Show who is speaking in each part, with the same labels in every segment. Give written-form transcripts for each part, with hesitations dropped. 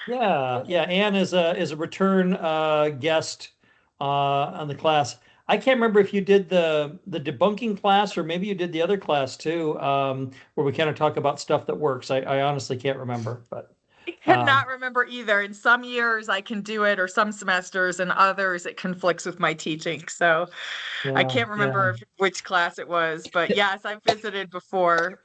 Speaker 1: Yeah. Anne is a return guest on the class. I can't remember if you did the debunking class or maybe you did the other class too, where we kind of talk about stuff that works. I honestly can't remember, but
Speaker 2: I
Speaker 1: um,
Speaker 2: cannot remember either. In some years I can do it, or some semesters, and others it conflicts with my teaching. So I
Speaker 1: yeah,
Speaker 2: can't
Speaker 1: yeah.
Speaker 2: remember which class it was, but yes, I've visited before.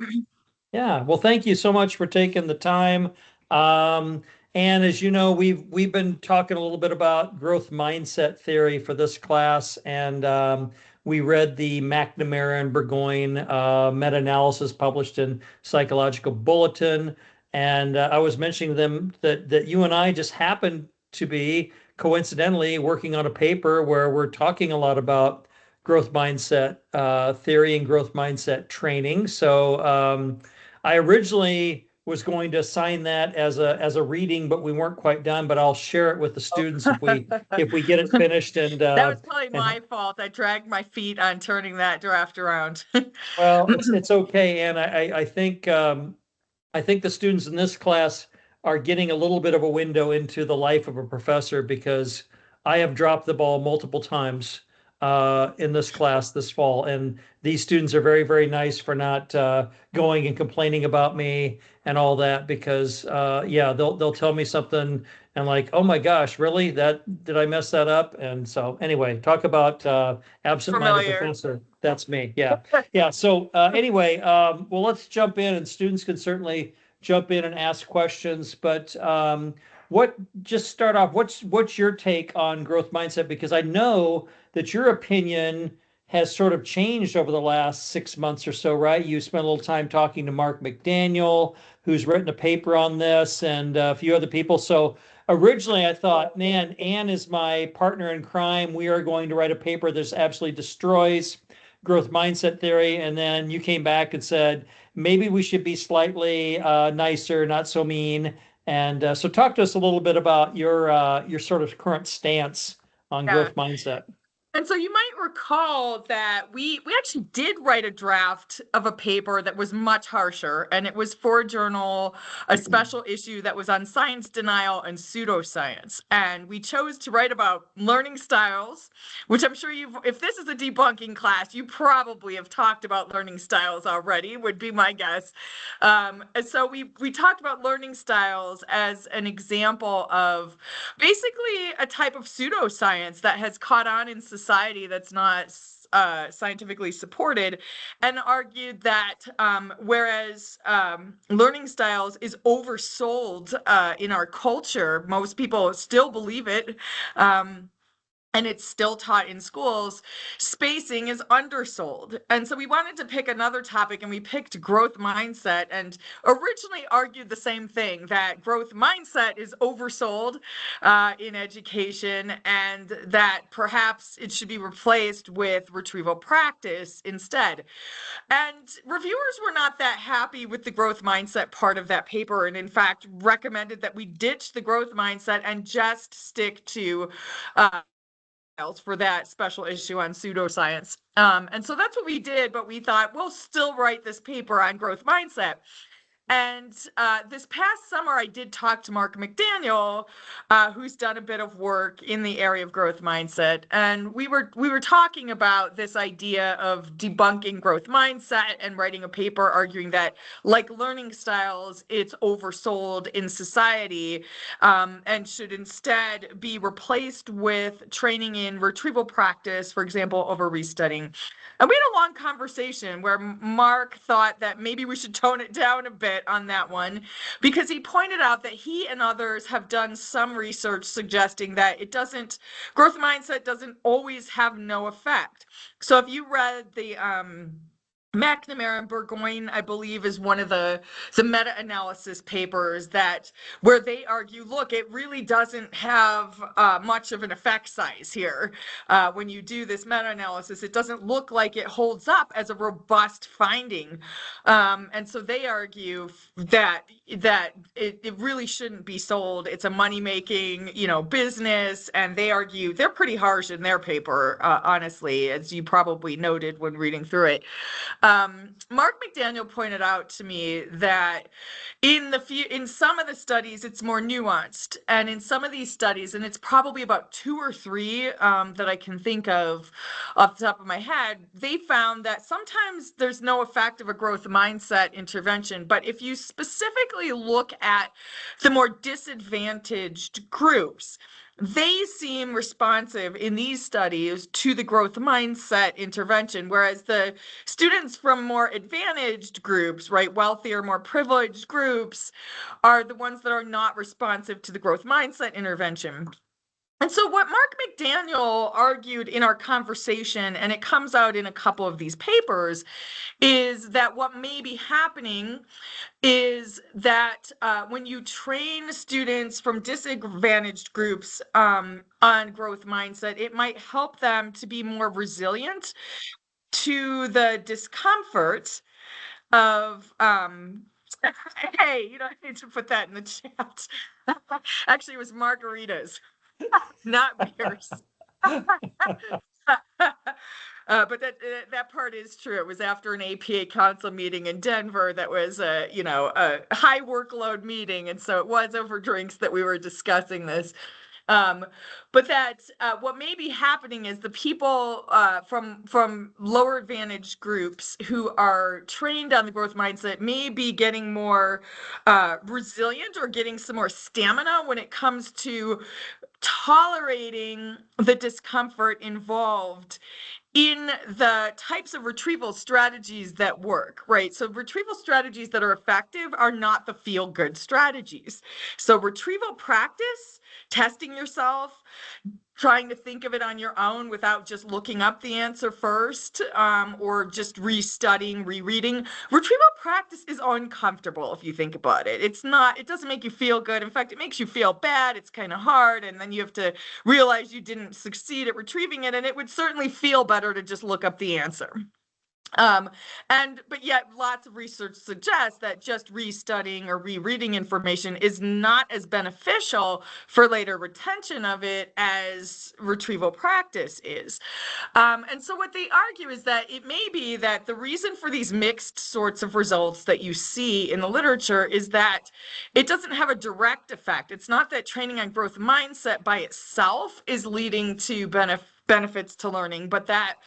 Speaker 1: Yeah, well, thank you so much for taking the time. Um, and as you know, we've been talking a little bit about growth mindset theory for this class, and we read the McNamara and Burgoyne meta-analysis published in Psychological Bulletin. And I was mentioning to them that you and I just happened to be coincidentally working on a paper where we're talking a lot about growth mindset theory and growth mindset training. So. I originally was going to assign that as a reading, but we weren't quite done. But I'll share it with the students if we get it finished.
Speaker 2: That was probably
Speaker 1: And
Speaker 2: my fault. I dragged my feet on turning that draft around.
Speaker 1: well, it's okay. And I think the students in this class are getting a little bit of a window into the life of a professor because I have dropped the ball multiple times in this class this fall, and these students are very, very nice for not going and complaining about me and all that because yeah, they'll tell me something and like, oh my gosh, really? That did I mess that up? And so anyway, talk about absent-minded
Speaker 2: Familiar.
Speaker 1: professor. That's me. Yeah. Yeah. So anyway, well, let's jump in, and students can certainly jump in and ask questions. But what just start off? What's your take on growth mindset? Because I know that your opinion has sort of changed over the last 6 months or so, right? You spent a little time talking to Mark McDaniel, who's written a paper on this, and a few other people. So originally I thought, man, Anne is my partner in crime. We are going to write a paper that absolutely destroys growth mindset theory. And then you came back and said, maybe we should be slightly nicer, not so mean. And so talk to us a little bit about your sort of current stance on
Speaker 2: Yeah.
Speaker 1: growth mindset.
Speaker 2: And so you might recall that we actually did write a draft of a paper that was much harsher, and it was for a journal, a special issue that was on science denial and pseudoscience. And we chose to write about learning styles, which I'm sure if this is a debunking class, you probably have talked about learning styles already, would be my guess. And so we talked about learning styles as an example of basically a type of pseudoscience that has caught on in society that's not scientifically supported, and argued that whereas learning styles is oversold in our culture, most people still believe it. And it's still taught in schools, spacing is undersold. And so we wanted to pick another topic, and we picked growth mindset, and originally argued the same thing, that growth mindset is oversold in education, and that perhaps it should be replaced with retrieval practice instead. And reviewers were not that happy with the growth mindset part of that paper, and in fact recommended that we ditch the growth mindset and just stick to for that special issue on pseudoscience. And so that's what we did, but we thought we'll still write this paper on growth mindset. And this past summer, I did talk to Mark McDaniel, who's done a bit of work in the area of growth mindset, and we were talking about this idea of debunking growth mindset and writing a paper arguing that, like learning styles, it's oversold in society, and should instead be replaced with training in retrieval practice, for example, over restudying. And we had a long conversation where Mark thought that maybe we should tone it down a bit on that one, because he pointed out that he and others have done some research suggesting that growth mindset doesn't always have no effect. So if you read the McNamara and Burgoyne, I believe, is one of the meta-analysis papers where they argue, look, it really doesn't have much of an effect size here. When you do this meta-analysis, it doesn't look like it holds up as a robust finding. And so they argue that it really shouldn't be sold. It's a money-making, business, and they argue they're pretty harsh in their paper, honestly, as you probably noted when reading through it. Mark McDaniel pointed out to me that in some of the studies it's more nuanced, and in some of these studies, and it's probably about 2 or 3 that I can think of off the top of my head, they found that sometimes there's no effect of a growth mindset intervention, but if you specifically look at the more disadvantaged groups, they seem responsive in these studies to the growth mindset intervention, whereas the students from more advantaged groups, right, wealthier, more privileged groups, are the ones that are not responsive to the growth mindset intervention. And so what Mark McDaniel argued in our conversation, and it comes out in a couple of these papers, is that what may be happening is that when you train students from disadvantaged groups on growth mindset, it might help them to be more resilient to the discomfort of hey, you don't need to put that in the chat. Actually, it was margaritas, not beers. But that part is true. It was after an APA council meeting in Denver that was a high workload meeting, and so it was over drinks that we were discussing this. But that what may be happening is the people from lower advantaged groups who are trained on the growth mindset may be getting more resilient or getting some more stamina when it comes to tolerating the discomfort involved in the types of retrieval strategies that work, right? So retrieval strategies that are effective are not the feel-good strategies. So retrieval practice, testing yourself, trying to think of it on your own without just looking up the answer first, or just restudying, rereading. Retrieval practice is uncomfortable if you think about it. It doesn't make you feel good. In fact, it makes you feel bad. It's kind of hard. And then you have to realize you didn't succeed at retrieving it. And it would certainly feel better to just look up the answer. But yet lots of research suggests that just restudying or rereading information is not as beneficial for later retention of it as retrieval practice is. And so what they argue is that it may be that the reason for these mixed sorts of results that you see in the literature is that it doesn't have a direct effect. It's not that training on growth mindset by itself is leading to benefits to learning, but that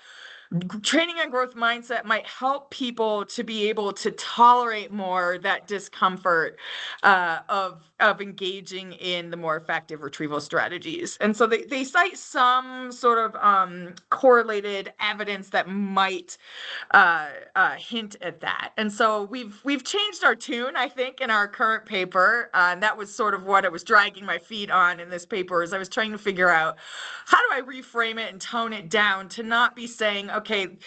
Speaker 2: training on growth mindset might help people to be able to tolerate more that discomfort of engaging in the more effective retrieval strategies. And so they cite some sort of correlated evidence that might hint at that. And so we've changed our tune, I think, in our current paper. And that was sort of what I was dragging my feet on in this paper, is I was trying to figure out how do I reframe it and tone it down to not be saying, okay,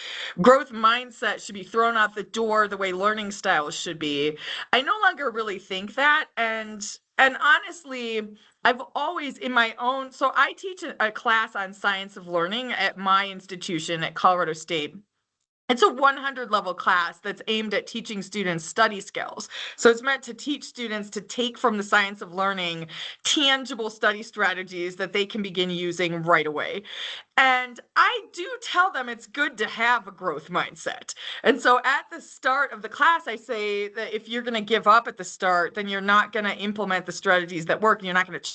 Speaker 2: growth mindset should be thrown out the door the way learning styles should be. I no longer really think that. And honestly, I've always in my own, so I teach a class on science of learning at my institution at Colorado State. It's a 100 level class that's aimed at teaching students study skills. So it's meant to teach students to take from the science of learning tangible study strategies that they can begin using right away. And I do tell them it's good to have a growth mindset. And so at the start of the class, I say that if you're going to give up at the start, then you're not going to implement the strategies that work, and you're not going to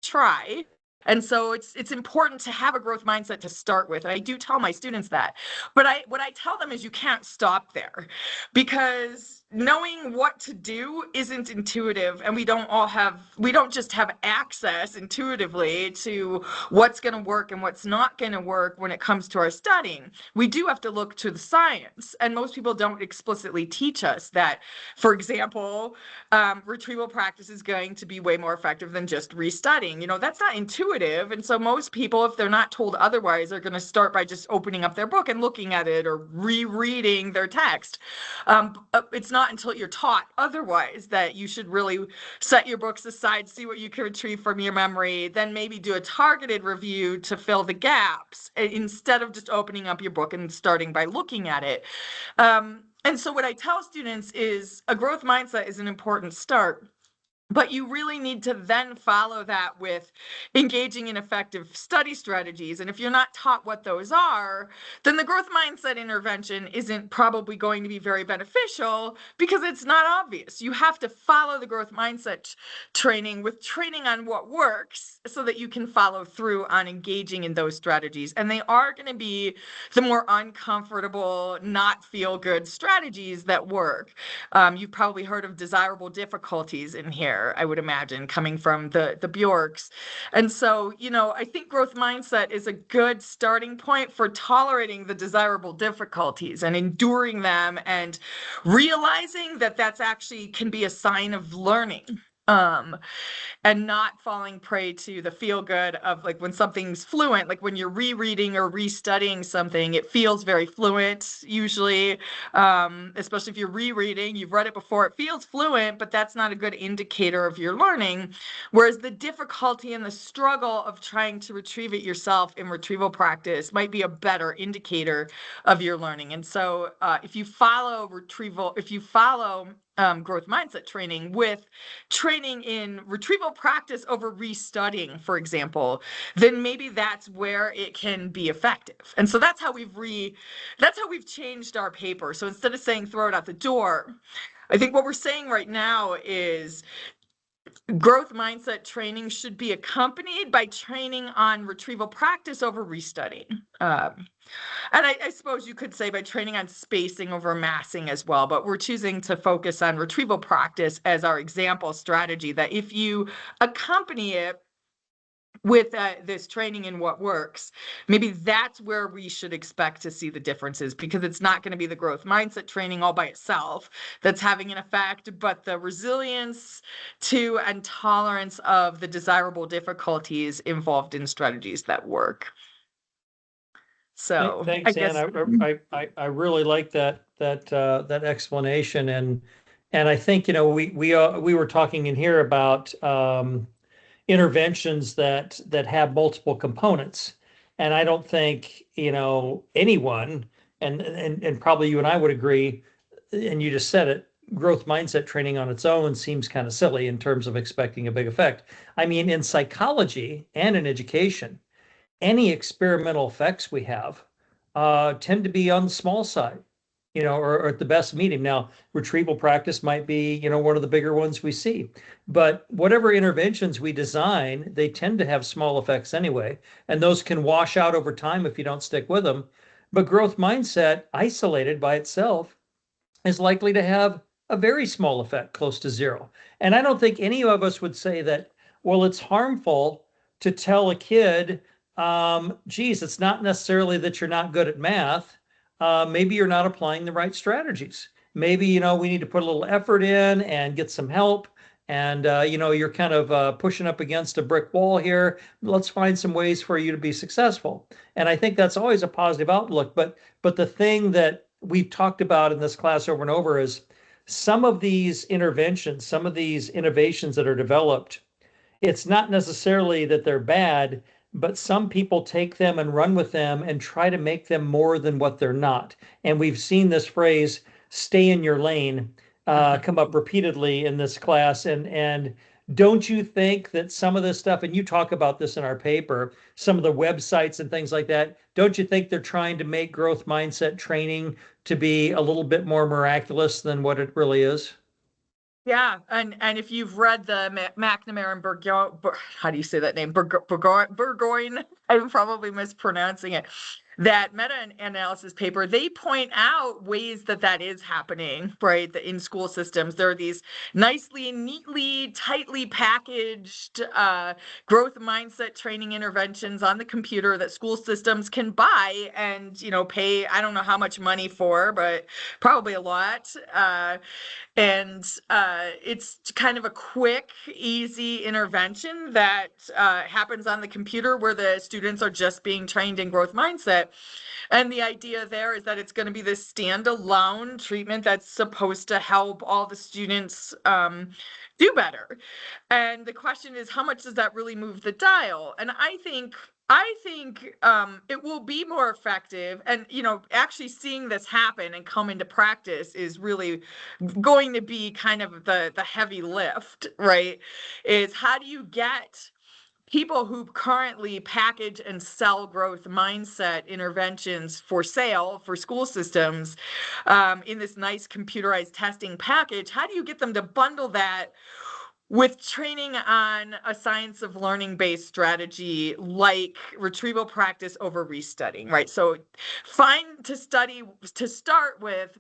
Speaker 2: try. And so it's important to have a growth mindset to start with. And I do tell my students that. But what I tell them is you can't stop there, because knowing what to do isn't intuitive, and we don't just have access intuitively to what's going to work and what's not going to work when it comes to our studying. We do have to look to the science, and most people don't explicitly teach us that, for example, retrieval practice is going to be way more effective than just restudying. That's not intuitive. And so most people, if they're not told otherwise, are going to start by just opening up their book and looking at it or rereading their text. It's not until you're taught otherwise that you should really set your books aside, see what you can retrieve from your memory, then maybe do a targeted review to fill the gaps instead of just opening up your book and starting by looking at it. And so what I tell students is a growth mindset is an important start. But you really need to then follow that with engaging in effective study strategies. And if you're not taught what those are, then the growth mindset intervention isn't probably going to be very beneficial because it's not obvious. You have to follow the growth mindset training with training on what works so that you can follow through on engaging in those strategies. And they are going to be the more uncomfortable, not feel good strategies that work. You've probably heard of desirable difficulties in here, I would imagine, coming from the Bjorks. And so, I think growth mindset is a good starting point for tolerating the desirable difficulties and enduring them and realizing that that's actually can be a sign of learning. And not falling prey to the feel good of like when something's fluent, like when you're rereading or restudying something, it feels very fluent usually, especially if you're rereading, you've read it before, it feels fluent, but that's not a good indicator of your learning. Whereas the difficulty and the struggle of trying to retrieve it yourself in retrieval practice might be a better indicator of your learning. And so if you follow growth mindset training with training in retrieval practice over restudying, for example, then maybe that's where it can be effective. And so that's how we've changed our paper. So instead of saying throw it out the door, I think what we're saying right now is growth mindset training should be accompanied by training on retrieval practice over restudying. And I suppose you could say by training on spacing over massing as well, but we're choosing to focus on retrieval practice as our example strategy, that if you accompany it with this training in what works, maybe that's where we should expect to see the differences, because it's not going to be the growth mindset training all by itself that's having an effect, but the resilience to and tolerance of the desirable difficulties involved in strategies that work. So I
Speaker 1: Thanks, Ann.
Speaker 2: guess,
Speaker 1: I really like that explanation, and I think we were talking in here about interventions that have multiple components, and I don't think anyone, and probably you and I would agree, and you just said it. Growth mindset training on its own seems kind of silly in terms of expecting a big effect. I mean, in psychology and in education, any experimental effects we have tend to be on the small side, or at the best medium. Now, retrieval practice might be, one of the bigger ones we see. But whatever interventions we design, they tend to have small effects anyway, and those can wash out over time if you don't stick with them. But growth mindset, isolated by itself, is likely to have a very small effect, close to zero. And I don't think any of us would say that, well, it's harmful to tell a kid, geez, it's not necessarily that you're not good at math. Maybe you're not applying the right strategies. Maybe, we need to put a little effort in and get some help. And, you're kind of pushing up against a brick wall here. Let's find some ways for you to be successful. And I think that's always a positive outlook. But the thing that we've talked about in this class over and over is some of these interventions, some of these innovations that are developed, it's not necessarily that they're bad, but some people take them and run with them and try to make them more than what they're not. And we've seen this phrase, stay in your lane, come up repeatedly in this class. And don't you think that some of this stuff, and you talk about this in our paper, some of the websites and things like that, don't you think they're trying to make growth mindset training to be a little bit more miraculous than what it really is?
Speaker 2: yeah. And if you've read the McNamara and Burgoyne, how do you say that name? Burgoyne, I'm probably mispronouncing it. That meta-analysis paper, they point out ways that is happening, right? In school systems, there are these nicely, neatly, tightly packaged growth mindset training interventions on the computer that school systems can buy and, pay, I don't know how much money for, but probably a lot. And it's kind of a quick, easy intervention that happens on the computer where the students are just being trained in growth mindset. And the idea there is that it's going to be this standalone treatment that's supposed to help all the students do better. And the question is, how much does that really move the dial? And I think I think it will be more effective. And, actually seeing this happen and come into practice is really going to be kind of the heavy lift, right? Is how do you get people who currently package and sell growth mindset interventions for sale for school systems in this nice computerized testing package? How do you get them to bundle that with training on a science of learning based strategy like retrieval practice over restudying, right? So find to start with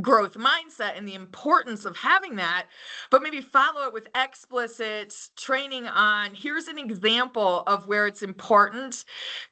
Speaker 2: growth mindset and the importance of having that, but maybe follow it with explicit training on here's an example of where it's important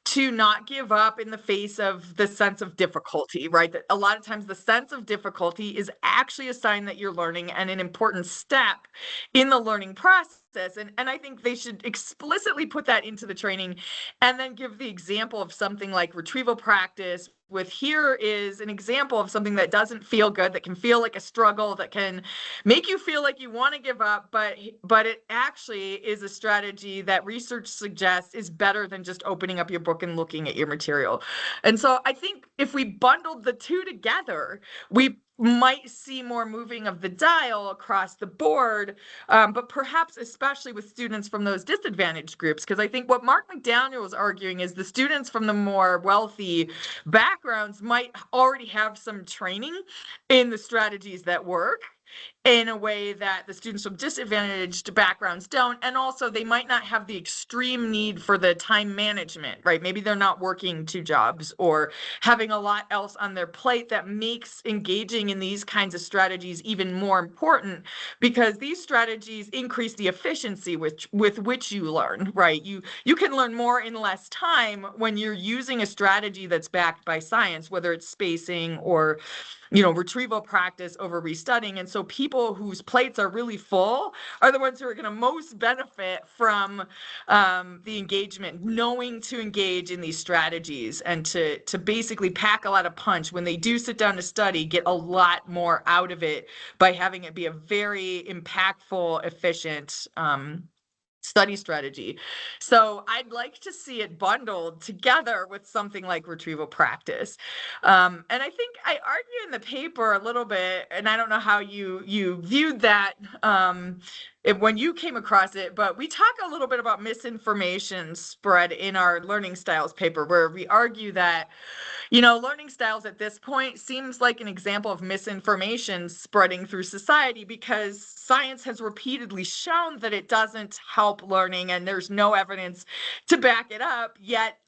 Speaker 2: to not give up in the face of the sense of difficulty, right? That a lot of times the sense of difficulty is actually a sign that you're learning and an important step in the learning process. And I think they should explicitly put that into the training and then give the example of something like retrieval practice with here is an example of something that doesn't feel good, that can feel like a struggle, that can make you feel like you want to give up, but it actually is a strategy that research suggests is better than just opening up your book and looking at your material. And so I think if we bundled the two together, we might see more moving of the dial across the board, but perhaps especially with students from those disadvantaged groups, because I think what Mark McDaniel was arguing is the students from the more wealthy backgrounds might already have some training in the strategies that work in a way that the students from disadvantaged backgrounds don't. And also they might not have the extreme need for the time management, right? Maybe they're not working two jobs or having a lot else on their plate that makes engaging in these kinds of strategies even more important, because these strategies increase the efficiency with which you learn, right? You can learn more in less time when you're using a strategy that's backed by science, whether it's spacing or retrieval practice over restudying. And so people whose plates are really full are the ones who are going to most benefit from the engagement, knowing to engage in these strategies and to basically pack a lot of punch when they do sit down to study, get a lot more out of it by having it be a very impactful, efficient study strategy. So I'd like to see it bundled together with something like retrieval practice. And I think I argue in the paper a little bit, and I don't know how you viewed that when you came across it, but we talk a little bit about misinformation spread in our learning styles paper, where we argue that learning styles at this point seems like an example of misinformation spreading through society, because science has repeatedly shown that it doesn't help learning and there's no evidence to back it up, yet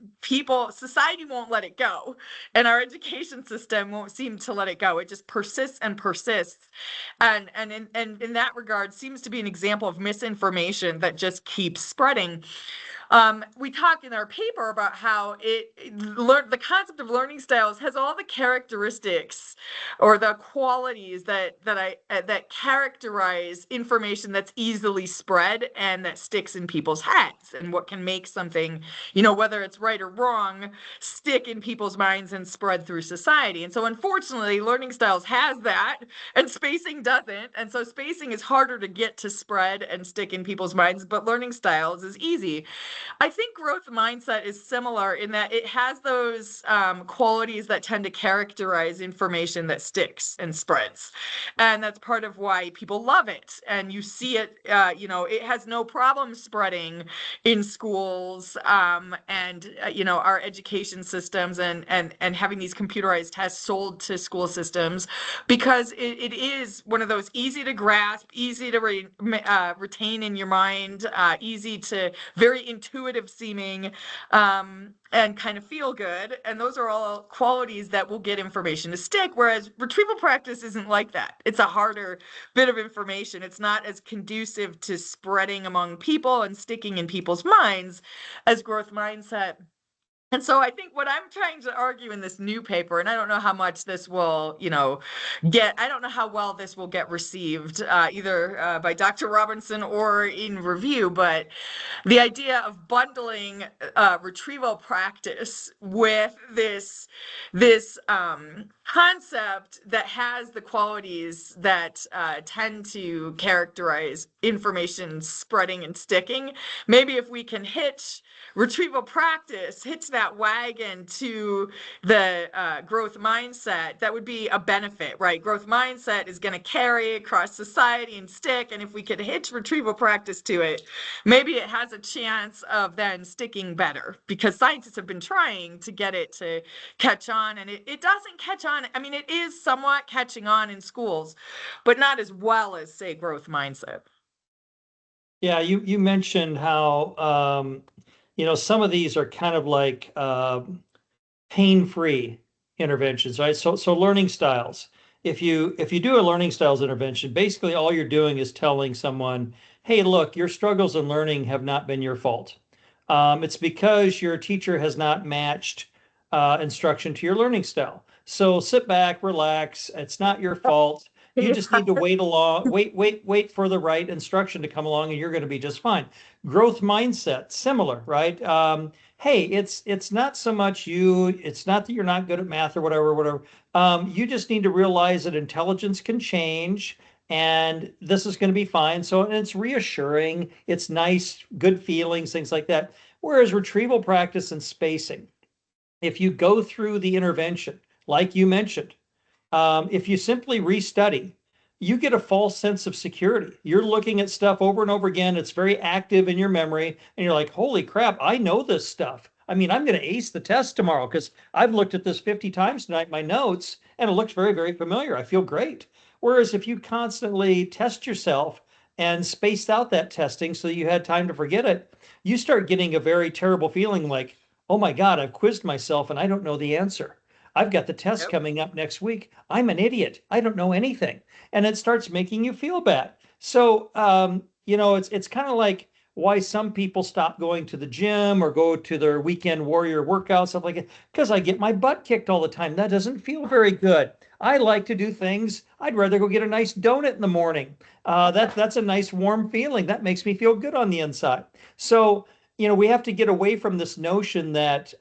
Speaker 2: society won't let it go. And our education system won't seem to let it go. It just persists and persists. And in that regard seems to be an example of misinformation that just keeps spreading. We talk in our paper about how the concept of learning styles has all the characteristics or the qualities that characterize information that's easily spread and that sticks in people's heads, and what can make something, whether it's right or wrong, stick in people's minds and spread through society. And so unfortunately, learning styles has that and spacing doesn't. And so spacing is harder to get to spread and stick in people's minds, but learning styles is easy. I think growth mindset is similar in that it has those qualities that tend to characterize information that sticks and spreads. And that's part of why people love it. And you see it, it has no problem spreading in schools and our education systems and having these computerized tests sold to school systems, because it is one of those easy to grasp, easy to retain in your mind, easy to very intuitive seeming, and kind of feel good. And those are all qualities that will get information to stick. Whereas retrieval practice isn't like that. It's a harder bit of information. It's not as conducive to spreading among people and sticking in people's minds as growth mindset. And so I think what I'm trying to argue in this new paper, and I don't know how much this will, I don't know how well this will get received either by Dr. Robinson or in review, but the idea of bundling retrieval practice with this concept that has the qualities that tend to characterize information spreading and sticking. Maybe if we can hitch retrieval practice, hitch that wagon to the growth mindset, that would be a benefit, right? Growth mindset is going to carry across society and stick. And if we could hitch retrieval practice to it, maybe it has a chance of then sticking better, because scientists have been trying to get it to catch on, and it doesn't catch on. I mean, it is somewhat catching on in schools, but not as well as, say, growth mindset.
Speaker 1: Yeah, you mentioned how some of these are kind of like pain-free interventions, right? So learning styles. If you do a learning styles intervention, basically all you're doing is telling someone, "Hey, look, your struggles in learning have not been your fault. It's because your teacher has not matched instruction to your learning style. So sit back, relax. It's not your fault. You just need to wait for the right instruction to come along, and you're going to be just fine." Growth mindset, similar, right? Hey, it's not so much you. It's not that you're not good at math or whatever. You just need to realize that intelligence can change, and this is going to be fine. So and it's reassuring. It's nice, good feelings, things like that. Whereas retrieval practice and spacing, if you go through the intervention, like you mentioned, if you simply restudy, you get a false sense of security. You're looking at stuff over and over again. It's very active in your memory, and you're like, holy crap, I know this stuff. I mean, I'm going to ace the test tomorrow because I've looked at this 50 times tonight, my notes, and it looks very, very familiar. I feel great. Whereas if you constantly test yourself and spaced out that testing so that you had time to forget it, you start getting a very terrible feeling like, oh my God, I've quizzed myself and I don't know the answer. I've got the test
Speaker 2: Yep.
Speaker 1: coming up next week. I'm an idiot. I don't know anything. And it starts making you feel bad. So, it's kind of like why some people stop going to the gym or go to their weekend warrior workouts, stuff like that, because I get my butt kicked all the time. That doesn't feel very good. I like to do things. I'd rather go get a nice donut in the morning. That's a nice warm feeling. That makes me feel good on the inside. So, we have to get away from this notion that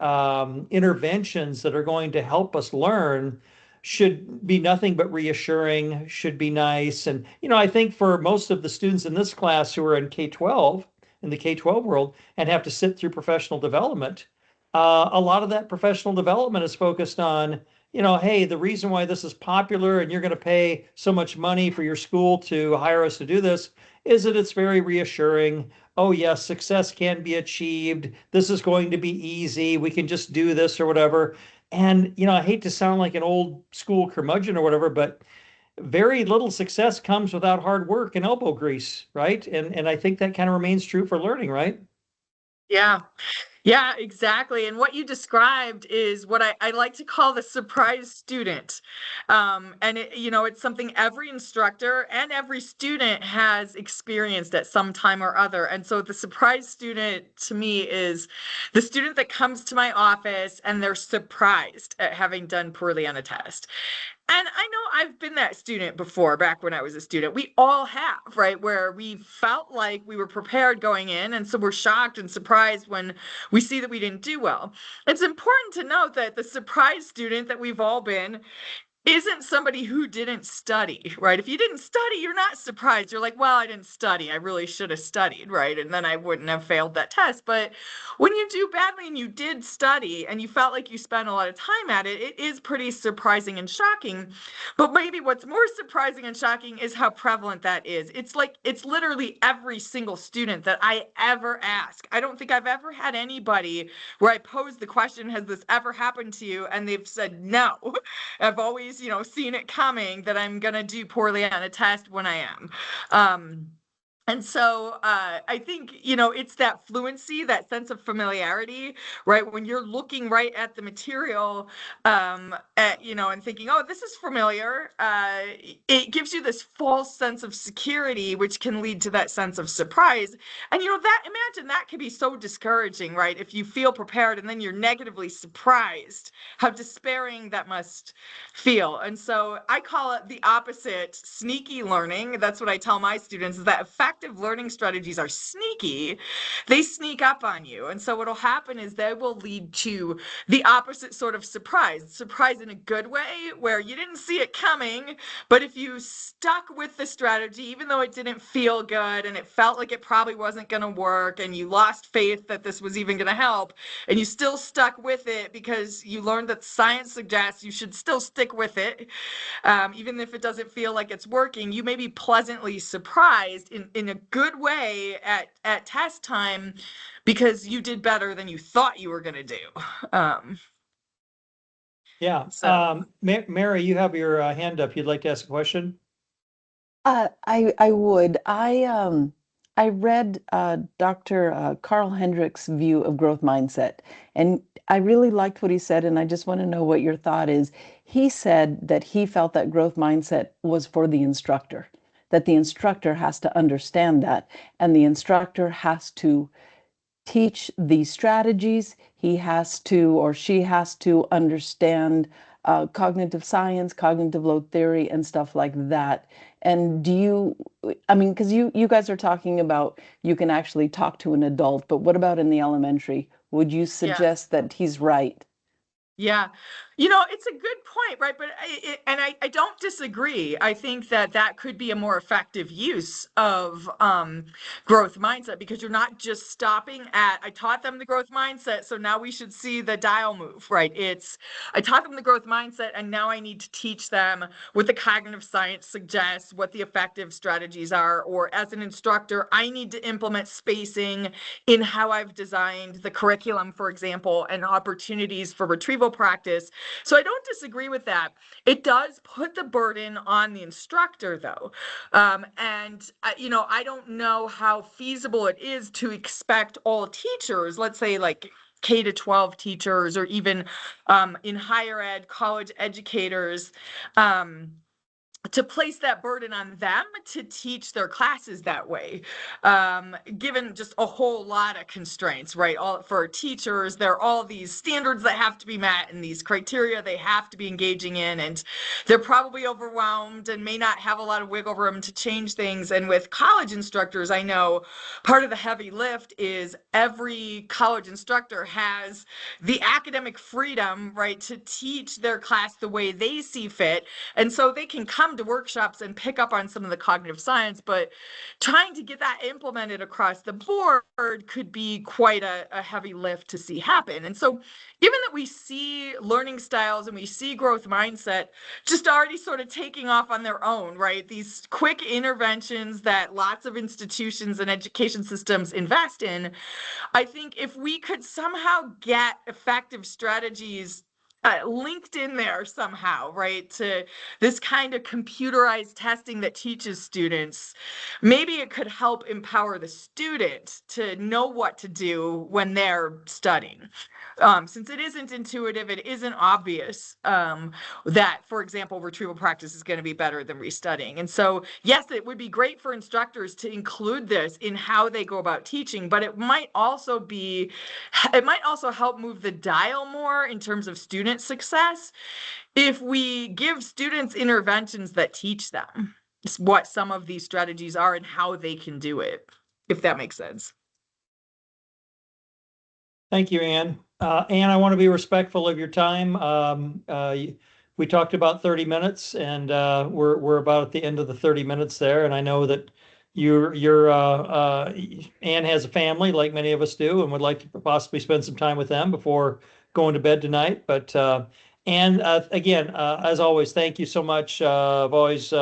Speaker 1: interventions that are going to help us learn should be nothing but reassuring, should be nice. And, I think for most of the students in this class who are in K-12, in the K-12 world, and have to sit through professional development, a lot of that professional development is focused on, hey, the reason why this is popular and you're going to pay so much money for your school to hire us to do this is that it's very reassuring. Oh, yes, success can be achieved. This is going to be easy. We can just do this or whatever. And, I hate to sound like an old school curmudgeon or whatever, but very little success comes without hard work and elbow grease, right? And I think that kind of remains true for learning, right?
Speaker 2: Yeah. Yeah, exactly. And what you described is what I like to call the surprise student. And it's something every instructor and every student has experienced at some time or other. And so the surprise student to me is the student that comes to my office and they're surprised at having done poorly on a test. And I know I've been that student before, back when I was a student. We all have, right? Where we felt like we were prepared going in, and so we're shocked and surprised when we see that we didn't do well. It's important to note that the surprise student that we've all been isn't somebody who didn't study, right? If you didn't study, you're not surprised. You're like, well, I didn't study. I really should have studied, right? And then I wouldn't have failed that test. But when you do badly and you did study and you felt like you spent a lot of time at it, it is pretty surprising and shocking. But maybe what's more surprising and shocking is how prevalent that is. It's literally every single student that I ever ask. I don't think I've ever had anybody where I pose the question, has this ever happened to you? And they've said no. I've always, seen it coming that I'm going to do poorly on a test when I am. And so I think, it's that fluency, that sense of familiarity, right? When you're looking right at the material, and thinking, oh, this is familiar, it gives you this false sense of security, which can lead to that sense of surprise. And, imagine that can be so discouraging, right? If you feel prepared and then you're negatively surprised, how despairing that must feel. And so I call it the opposite, sneaky learning. That's what I tell my students, is that effective effective learning strategies are sneaky, they sneak up on you. And so what'll happen is they will lead to the opposite sort of surprise in a good way, where you didn't see it coming, but if you stuck with the strategy, even though it didn't feel good and it felt like it probably wasn't going to work, and you lost faith that this was even going to help, and you still stuck with it because you learned that science suggests you should still stick with it, even if it doesn't feel like it's working, you may be pleasantly surprised in a good way at test time, because you did better than you thought you were going to do.
Speaker 1: Yeah.
Speaker 2: So
Speaker 1: Mary, you have your hand up. You'd like to ask a question?
Speaker 3: I would. I read Dr. Carl Hendrick's view of growth mindset, and I really liked what he said, and I just want to know what your thought is. He said that he felt that growth mindset was for the instructor, that the instructor has to understand that, and the instructor has to teach the strategies. He has to, or she has to, understand cognitive science, cognitive load theory, and stuff like that. And do you, I mean, because you guys are talking about you can actually talk to an adult, but what about in the elementary? Would you
Speaker 2: yeah.
Speaker 3: suggest that he's right?
Speaker 2: Yeah, it's a good point, right? But I don't disagree. I think that could be a more effective use of growth mindset, because you're not just stopping at, I taught them the growth mindset, so now we should see the dial move, right? It's, I taught them the growth mindset, and now I need to teach them what the cognitive science suggests, what the effective strategies are, or as an instructor, I need to implement spacing in how I've designed the curriculum, for example, and opportunities for retrieval practice. So I don't disagree with that. It does put the burden on the instructor, though. I don't know how feasible it is to expect all teachers, let's say like K to 12 teachers, or even in higher ed, college educators, to place that burden on them to teach their classes that way, given just a whole lot of constraints, right? All for teachers, there are all these standards that have to be met and these criteria they have to be engaging in, and they're probably overwhelmed and may not have a lot of wiggle room to change things. And with college instructors, I know part of the heavy lift is every college instructor has the academic freedom, right, to teach their class the way they see fit. And so they can come to workshops and pick up on some of the cognitive science, but trying to get that implemented across the board could be quite a heavy lift to see happen. And so given that we see learning styles and we see growth mindset just already sort of taking off on their own, right? These quick interventions that lots of institutions and education systems invest in, I think if we could somehow get effective strategies linked in there somehow, right, to this kind of computerized testing that teaches students, maybe it could help empower the student to know what to do when they're studying. Since it isn't intuitive, it isn't obvious that, for example, retrieval practice is going to be better than restudying. And so, yes, it would be great for instructors to include this in how they go about teaching, but it might also help move the dial more in terms of student success if we give students interventions that teach them what some of these strategies are and how they can do it, if that makes sense.
Speaker 1: Thank you, Anne. Anne, I want to be respectful of your time. We talked about 30 minutes, and we're about at the end of the 30 minutes there. And I know that Anne has a family, like many of us do, and would like to possibly spend some time with them before going to bed tonight. But Anne, again, as always, thank you so much. I've always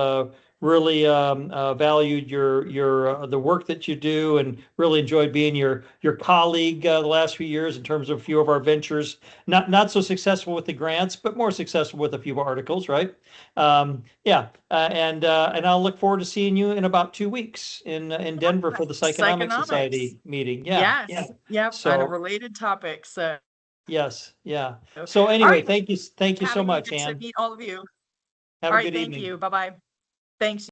Speaker 1: really valued your the work that you do, and really enjoyed being your colleague the last few years in terms of a few of our ventures. Not so successful with the grants, but more successful with a few articles, right? Yeah, and I'll look forward to seeing you in about 2 weeks in Denver for the Psychonomic Society meeting. Yeah,
Speaker 2: Yes. Yep.
Speaker 1: So
Speaker 2: on a related topic. So
Speaker 1: yes, yeah. So
Speaker 2: all
Speaker 1: anyway,
Speaker 2: right.
Speaker 1: Thank you so
Speaker 2: Having me
Speaker 1: much,
Speaker 2: good to
Speaker 1: Anne.
Speaker 2: meet all of you.
Speaker 1: Have
Speaker 2: All
Speaker 1: a
Speaker 2: right.
Speaker 1: good
Speaker 2: Thank
Speaker 1: evening.
Speaker 2: you. Bye-bye. Thanks.